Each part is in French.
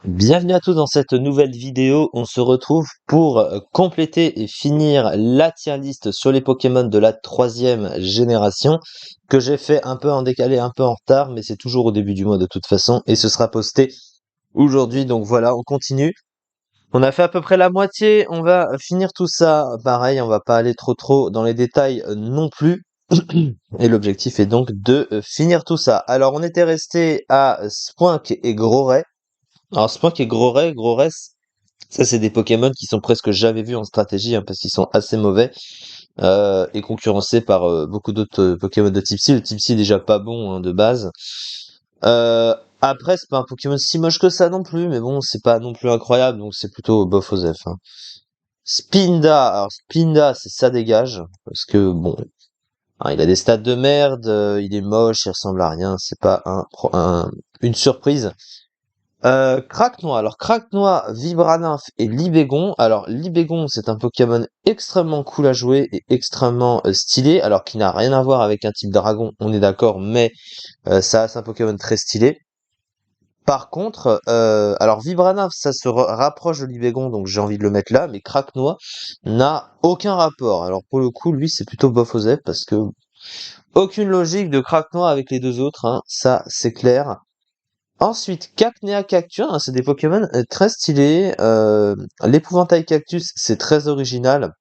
Bienvenue à tous dans cette nouvelle vidéo. On se retrouve pour compléter et finir la tier list sur les Pokémon de la 3e génération que j'ai fait un peu en décalé, un peu en retard, mais c'est toujours au début du mois de toute façon et ce sera posté aujourd'hui. Donc voilà, on continue. On a fait à peu près la moitié. On va finir tout ça. Pareil, on va pas aller trop dans les détails non plus. Et l'objectif est donc de finir tout ça. Alors on était resté à Spoink et Groray. Alors, Spoink et Groray, ça c'est des Pokémon qui sont presque jamais vus en stratégie, hein, parce qu'ils sont assez mauvais, et concurrencés par beaucoup d'autres Pokémon de type Psy. Le type Psy est déjà pas bon, hein, de base. Après, c'est pas un Pokémon si moche que ça non plus, mais bon, c'est pas non plus incroyable, donc c'est plutôt bof aux F, hein. Spinda, alors Spinda, c'est ça dégage, parce que bon, hein, il a des stats de merde, il est moche, il ressemble à rien, c'est pas une surprise. Craquenois. Alors, Craquenois, Vibranymph et Libégon. Alors, Libégon, c'est un Pokémon extrêmement cool à jouer et extrêmement stylé. Alors, qui n'a rien à voir avec un type dragon, on est d'accord, mais ça c'est un Pokémon très stylé. Par contre, alors Vibranymph, ça se rapproche de Libégon, donc j'ai envie de le mettre là, mais Craquenois n'a aucun rapport. Alors, pour le coup, lui, c'est plutôt bof aux F, parce que aucune logique de Craquenois avec les deux autres, hein, ça c'est clair. Ensuite, Cacnea Cactus, hein, c'est des Pokémon très stylés. L'épouvantail Cactus, c'est très original.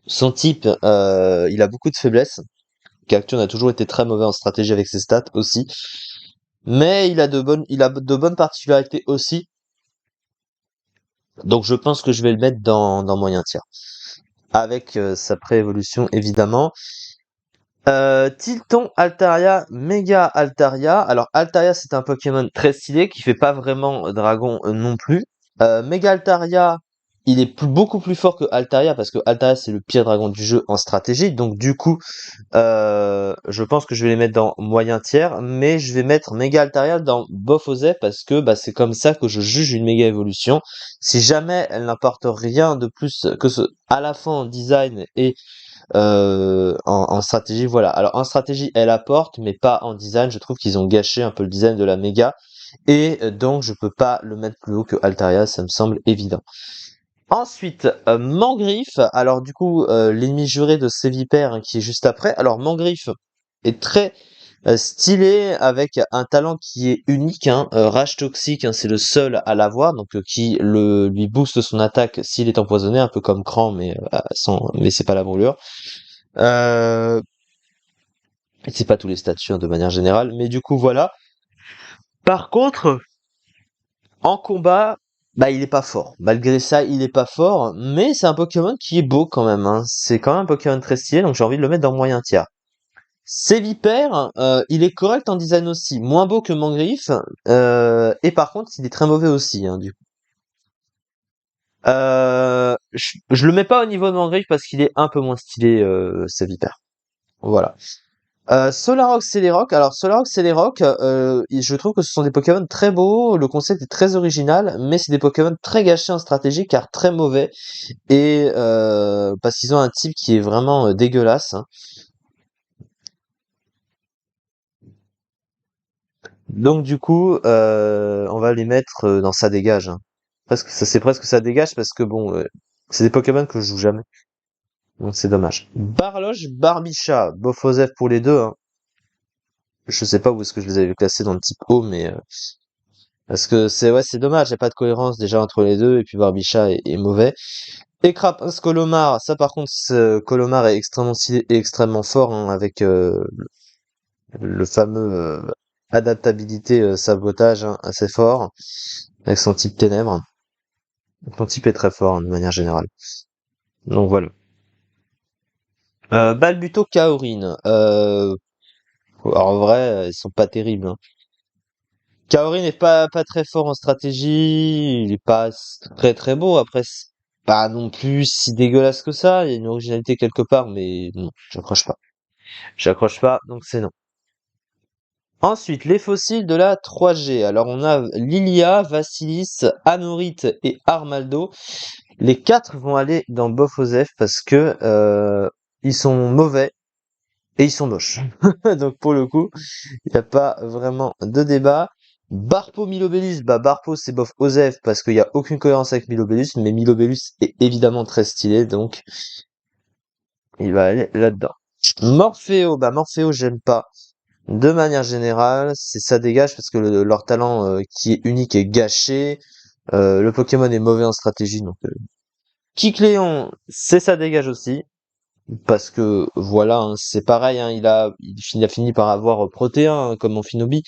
Son type, il a beaucoup de faiblesses. Cactus a toujours été très mauvais en stratégie avec ses stats aussi. Mais il a de bonnes particularités aussi. Donc je pense que je vais le mettre dans moyen tiers. Avec sa pré-évolution évidemment. Tilton, Altaria, Mega Altaria. Alors Altaria c'est un Pokémon très stylé qui fait pas vraiment dragon non plus. Mega Altaria, il est beaucoup plus fort que Altaria parce que Altaria c'est le pire dragon du jeu en stratégie. Donc du coup, je pense que je vais les mettre dans moyen tiers, mais je vais mettre Mega Altaria dans bof aux F parce que bah, c'est comme ça que je juge une méga évolution. Si jamais elle n'apporte rien de plus que ce à la fin en design et en stratégie, voilà. Alors en stratégie, elle apporte, mais pas en design. Je trouve qu'ils ont gâché un peu le design de la méga. Et donc je peux pas le mettre plus haut que Altaria, ça me semble évident. Ensuite, Mangriffe. Alors du coup, l'ennemi juré de Sévipère, hein, qui est juste après. Alors Mangriffe est très stylé avec un talent qui est unique, hein, rage toxique, hein, c'est le seul à l'avoir, donc qui lui booste son attaque s'il est empoisonné, un peu comme Cran, mais mais c'est pas la brûlure. Euh, c'est pas tous les statuts, hein, de manière générale, mais du coup voilà. Par contre, en combat, bah il est pas fort. Malgré ça, il est pas fort, mais c'est un Pokémon qui est beau quand même, hein. C'est quand même un Pokémon très stylé, donc j'ai envie de le mettre dans moyen tiers. Sévipère, il est correct en design aussi, moins beau que Mangriffe, et par contre, il est très mauvais aussi, hein, du coup. Je le mets pas au niveau de Mangriffe parce qu'il est un peu moins stylé, Sévipère. Voilà. Solrock, Celerock. Alors Solrock, Celerock, je trouve que ce sont des Pokémon très beaux, le concept est très original, mais c'est des Pokémon très gâchés en stratégie car très mauvais et parce qu'ils ont un type qui est vraiment dégueulasse, hein. Donc du coup, on va les mettre dans ça dégage, hein. Presque, ça c'est presque ça dégage parce que bon, c'est des Pokémon que je joue jamais, donc c'est dommage. Barloche, Barbicha, Bofosef pour les deux, hein. Je sais pas où est-ce que je les avais classés dans le type O, mais parce que c'est dommage, il y a pas de cohérence déjà entre les deux, et puis Barbicha est mauvais. Et Crapince Colomar, ça par contre, Colomar est extrêmement stylé et extrêmement fort, hein, avec le fameux adaptabilité sabotage, hein, assez fort, avec son type ténèbres. Son type est très fort, hein, de manière générale. Donc voilà. Balbuto Kaorin. Alors, en vrai, ils sont pas terribles, hein. Kaori n'est pas très fort en stratégie, il est pas très très beau. Après, c'est pas non plus si dégueulasse que ça. Il y a une originalité quelque part, mais non, j'accroche pas. J'accroche pas, donc c'est non. Ensuite, les fossiles de la 3G. Alors, on a Lilia, Vassilis, Anorith et Armaldo. Les quatre vont aller dans Bofosef parce que ils sont mauvais et ils sont moches. Donc, pour le coup, il n'y a pas vraiment de débat. Barpo Milobellus, bah Barpo c'est bof Osef parce qu'il y a aucune cohérence avec Milobellus, mais Milobellus est évidemment très stylé, donc il va aller là-dedans. Morpheo, bah Morpheo j'aime pas. De manière générale, c'est ça dégage parce que leur talent qui est unique est gâché. Le Pokémon est mauvais en stratégie, donc Kikléon, c'est ça dégage aussi. Parce que voilà, hein, c'est pareil, hein, il a fini par avoir Protéin, hein, comme Amphinobi.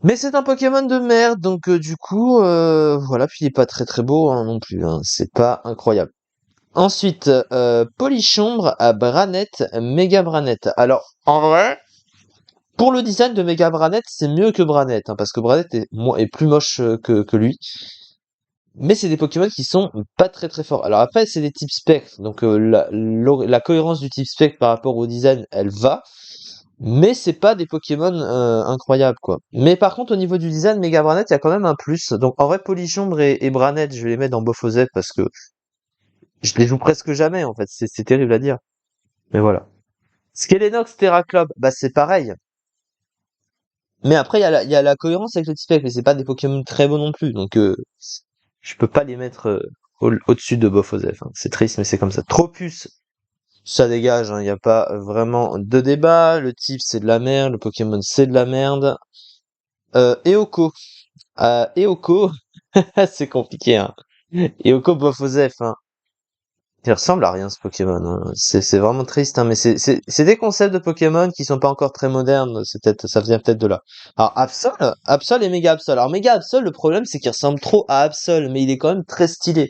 Mais c'est un Pokémon de merde, donc du coup, voilà, puis il est pas très très beau hein, non plus, hein, c'est pas incroyable. Ensuite, Polichombre à Branette, Méga Branette. Alors, en vrai, pour le design de Méga Branette, c'est mieux que Branette, hein, parce que Branette est plus moche que lui. Mais c'est des Pokémon qui sont pas très très forts. Alors après, c'est des types spectres, donc la cohérence du type spectre par rapport au design, elle va. Mais c'est pas des Pokémon incroyables, quoi. Mais par contre, au niveau du design, Mega Branette, il y a quand même un plus. Donc en vrai, Polichombre et Branette, je vais les mettre dans Bofozet parce que je les joue presque jamais, en fait. C'est terrible à dire. Mais voilà. Skelenox, Terraclob, bah c'est pareil. Mais après, il y a la cohérence avec le type spectre, mais c'est pas des Pokémon très beaux non plus. Donc je peux pas les mettre au-dessus de Bofozef, hein. C'est triste, mais c'est comme ça. Tropus, ça dégage, hein. Il n'y a pas vraiment de débat. Le type, c'est de la merde. Le Pokémon, c'est de la merde. Eoko. Eoko, c'est compliqué, hein. Eoko Bofozef, hein. Il ressemble à rien, ce Pokémon, hein. C'est vraiment triste, hein, mais c'est des concepts de Pokémon qui sont pas encore très modernes. Ça vient peut-être de là. Alors, Absol et Méga Absol. Alors, Méga Absol, le problème, c'est qu'il ressemble trop à Absol, mais il est quand même très stylé.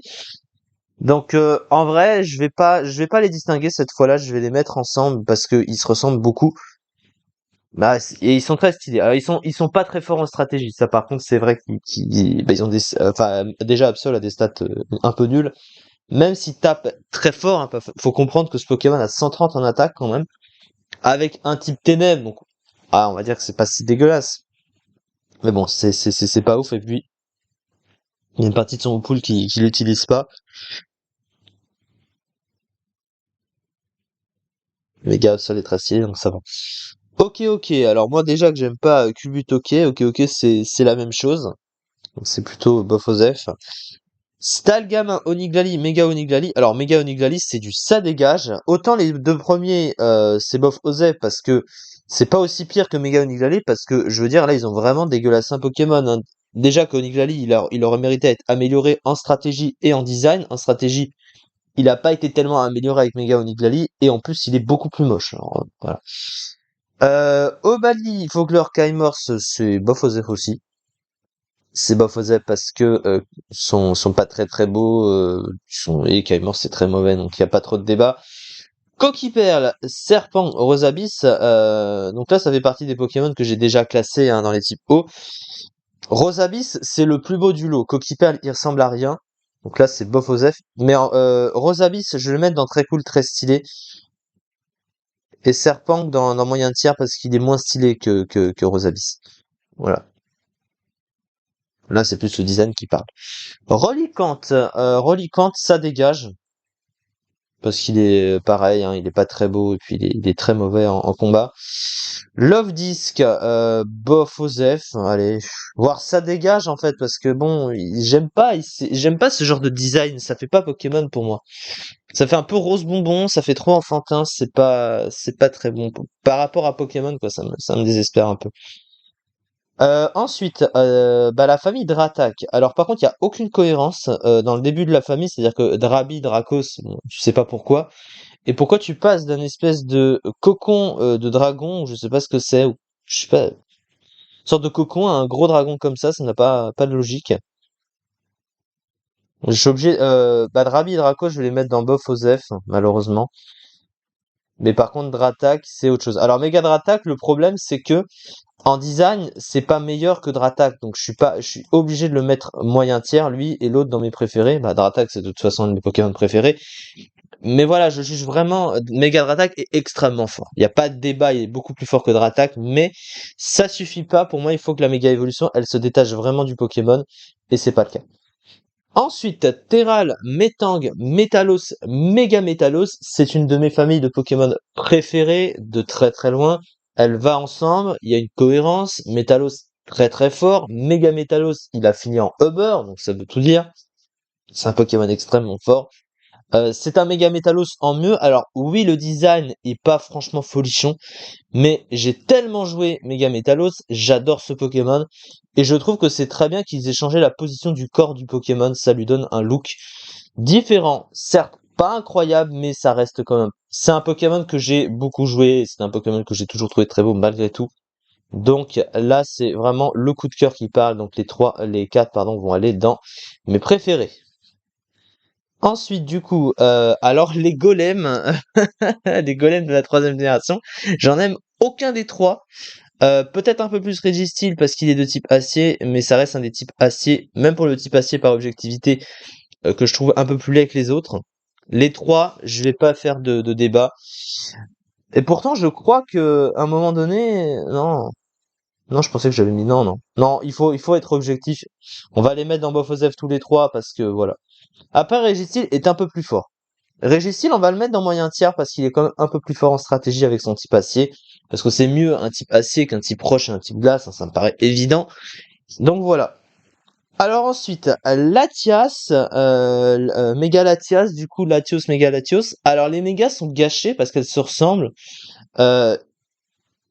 Donc en vrai, je vais pas les distinguer cette fois-là, je vais les mettre ensemble parce qu'ils se ressemblent beaucoup. Bah, et ils sont très stylés. Alors ils sont pas très forts en stratégie. Ça par contre, c'est vrai ils ont enfin déjà Absol a des stats un peu nulles. Même s'il tape très fort, hein, faut comprendre que ce Pokémon a 130 en attaque quand même, avec un type ténèbres. Donc on va dire que c'est pas si dégueulasse. Mais bon, c'est pas ouf. Et puis il y a une partie de son pool qui l'utilise pas. Les gars, Absol est très stylé, donc ça va. Ok, ok. Alors moi déjà que j'aime pas Cubutoke, ok, c'est la même chose. Donc c'est plutôt bof Osef. Stalgamin, Oniglali, Mega Oniglali. Alors Mega Oniglali c'est du ça dégage. Autant les deux premiers c'est bof Osef parce que c'est pas aussi pire que Mega Oniglali parce que je veux dire là ils ont vraiment dégueulassé un Pokémon, hein. Déjà qu'Oniglali il aurait mérité à être amélioré en stratégie et en design. En stratégie il a pas été tellement amélioré avec Mega Oniglali et en plus il est beaucoup plus moche. Alors, voilà. Obali, Vogler, Kaimors, c'est bof Osef aussi. C'est bof Osef parce que sont pas très très beaux. Et Kaimors c'est très mauvais, donc il y a pas trop de débat. Coquille-Perle, Serpent, Rosabis. Donc là, ça fait partie des Pokémon que j'ai déjà classés hein, dans les types hauts. Rosabis, c'est le plus beau du lot. Coquille-Perle, il ressemble à rien. Donc là, c'est bof Osef. Mais Rosabis, je vais le mettre dans très cool, très stylé. Et Serpent dans moyen tiers parce qu'il est moins stylé que Rosabis. Voilà. Là, c'est plus le design qui parle. Reliquant, ça dégage. Parce qu'il est pareil, hein, il est pas très beau et puis il est très mauvais en combat. Love Disc, bof Osef, allez, voir ça dégage en fait parce que bon, j'aime pas ce genre de design, ça fait pas Pokémon pour moi. Ça fait un peu rose bonbon, ça fait trop enfantin, c'est pas très bon par rapport à Pokémon quoi, ça me désespère un peu. Ensuite, bah, la famille Dratak. Alors par contre, il y a aucune cohérence dans le début de la famille, c'est-à-dire que Drabi, Dracos, bon, tu sais pas pourquoi. Et pourquoi tu passes d'un espèce de cocon de dragon, je sais pas ce que c'est, ou je sais pas, une sorte de cocon à un gros dragon comme ça n'a pas de logique. Je suis obligé, bah Drabi et Dracos, je vais les mettre dans Bof Osef, malheureusement. Mais par contre, Dratak, c'est autre chose. Alors Mega Dratak, le problème, c'est que en design, c'est pas meilleur que Dratak, donc je suis obligé de le mettre moyen tiers, lui et l'autre dans mes préférés. Bah, Dratak, c'est de toute façon un de mes Pokémon préférés. Mais voilà, je juge vraiment, Mega Dratak est extrêmement fort. Il n'y a pas de débat, il est beaucoup plus fort que Dratak, mais ça suffit pas. Pour moi, il faut que la méga évolution, elle se détache vraiment du Pokémon, et c'est pas le cas. Ensuite, Terral, Metang, Metalos, Mega Metalos, c'est une de mes familles de Pokémon préférées de très très loin. Elle va ensemble, il y a une cohérence. Metalos très très fort. Mega Metalos, il a fini en Uber, donc ça veut tout dire. C'est un Pokémon extrêmement fort. C'est un Mega Metalos en mieux. Alors oui, le design est pas franchement folichon, mais j'ai tellement joué Mega Metalos, j'adore ce Pokémon, et je trouve que c'est très bien qu'ils aient changé la position du corps du Pokémon, ça lui donne un look différent. Certes, pas incroyable, mais ça reste quand même. C'est un Pokémon que j'ai beaucoup joué, c'est un Pokémon que j'ai toujours trouvé très beau malgré tout. Donc là, c'est vraiment le coup de cœur qui parle, donc les quatre, pardon, vont aller dans mes préférés. Ensuite, du coup, alors les golems, les golems de la troisième génération, j'en aime aucun des trois. Peut-être un peu plus Registeel parce qu'il est de type acier, mais ça reste un des types acier, même pour le type acier par objectivité, que je trouve un peu plus laid que les autres. Les trois, je vais pas faire de débat. Et pourtant, je crois que à un moment donné, non, non, je pensais que j'avais mis non, non, non. Il faut être objectif. On va les mettre dans Bofosef tous les trois parce que voilà. Après, Registeel est un peu plus fort. Registeel, on va le mettre dans moyen tiers parce qu'il est quand même un peu plus fort en stratégie avec son type acier. Parce que c'est mieux un type acier qu'un type roche et un type glace, hein, ça me paraît évident. Donc voilà. Alors ensuite, Latias, Méga Latias, du coup Latios, Méga Latios. Alors les mégas sont gâchés parce qu'elles se ressemblent. euh,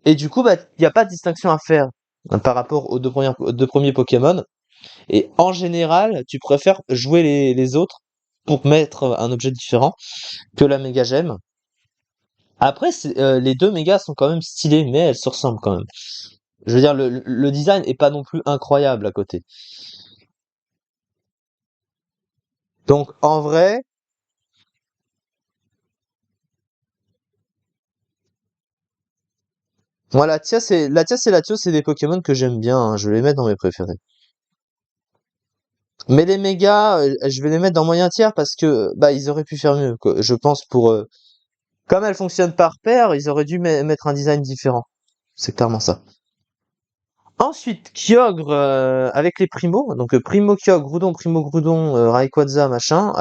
et du coup, bah, il n'y a pas de distinction à faire par rapport aux deux premiers Pokémon. Et en général, tu préfères jouer les autres pour mettre un objet différent que la méga gemme. Après, les deux mégas sont quand même stylés, mais elles se ressemblent quand même. Je veux dire, le design est pas non plus incroyable à côté. Donc, en vrai, moi, Latias et Latios, c'est des Pokémon que j'aime bien, hein, je vais les mettre dans mes préférés. Mais les mégas, je vais les mettre dans moyen tiers parce que, bah, ils auraient pu faire mieux, quoi. Je pense comme elles fonctionnent par paire, ils auraient dû mettre un design différent. C'est clairement ça. Ensuite, Kyogre avec les Primo, donc Primo Kyogre, Primo Groudon, Rayquaza, machin.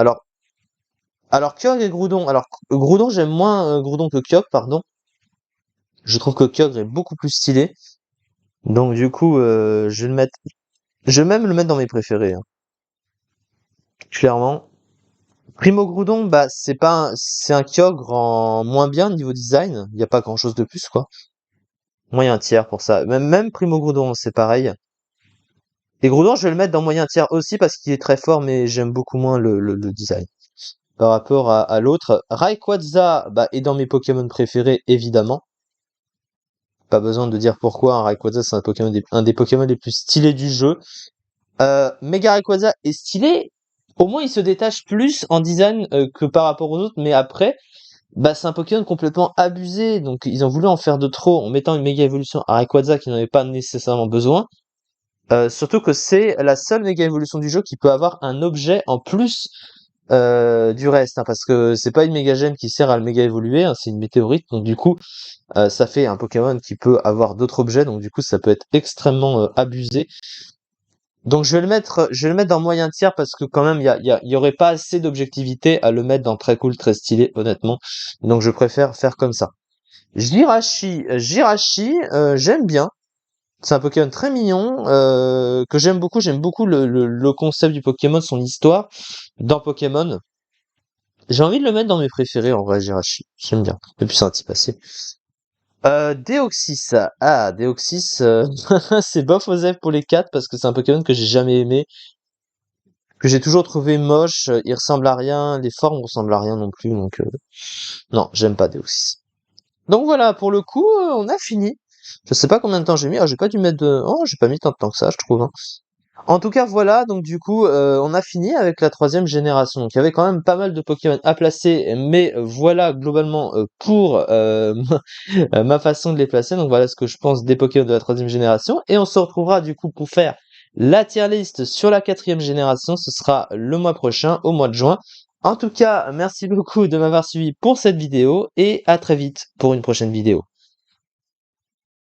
Alors Kyogre et Groudon. Alors Groudon, j'aime moins Groudon que Kyogre, pardon. Je trouve que Kyogre est beaucoup plus stylé. Donc du coup, je vais même le mettre dans mes préférés, hein, clairement. Primo Groudon, bah c'est un Kyogre en moins bien niveau design. Il n'y a pas grand-chose de plus, quoi. Moyen tiers pour ça. Même Primo Groudon, c'est pareil. Et Groudon, je vais le mettre dans moyen tiers aussi parce qu'il est très fort, mais j'aime beaucoup moins le design par rapport à l'autre. Rayquaza, bah, est dans mes Pokémon préférés, évidemment. Pas besoin de dire pourquoi, hein. Rayquaza, c'est un des Pokémon les plus stylés du jeu. Mega Rayquaza est stylé. Au moins, il se détache plus en design que par rapport aux autres. Mais après, bah, c'est un Pokémon complètement abusé. Donc, ils ont voulu en faire de trop en mettant une méga évolution à Rayquaza qui n'en avait pas nécessairement besoin. Surtout que c'est la seule méga évolution du jeu qui peut avoir un objet en plus du reste, hein, parce que c'est pas une méga gemme qui sert à le méga évoluer, hein, c'est une météorite. Donc du coup, ça fait un Pokémon qui peut avoir d'autres objets. Donc du coup, ça peut être extrêmement abusé. Donc je vais le mettre dans moyen tiers parce que quand même il y aurait pas assez d'objectivité à le mettre dans très cool, très stylé, honnêtement. Donc je préfère faire comme ça. Jirachi, j'aime bien. C'est un Pokémon très mignon que j'aime beaucoup. J'aime beaucoup le concept du Pokémon, son histoire dans Pokémon. J'ai envie de le mettre dans mes préférés en vrai, Jirachi. J'aime bien. Et puis c'est un type assez. Deoxys. Ah, Deoxys, c'est bof aux F pour les 4 parce que c'est un Pokémon que j'ai jamais aimé, que j'ai toujours trouvé moche. Il ressemble à rien, les formes ressemblent à rien non plus, donc non, j'aime pas Deoxys. Donc voilà, pour le coup, on a fini. Je sais pas combien de temps j'ai mis. Ah, j'ai pas dû mettre de. Oh, j'ai pas mis tant de temps que ça, je trouve, hein. En tout cas, voilà, donc du coup, on a fini avec la troisième génération. Donc il y avait quand même pas mal de Pokémon à placer, mais voilà globalement pour ma façon de les placer. Donc voilà ce que je pense des Pokémon de la troisième génération. Et on se retrouvera du coup pour faire la tier list sur la quatrième génération. Ce sera le mois prochain, au mois de juin. En tout cas, merci beaucoup de m'avoir suivi pour cette vidéo et à très vite pour une prochaine vidéo.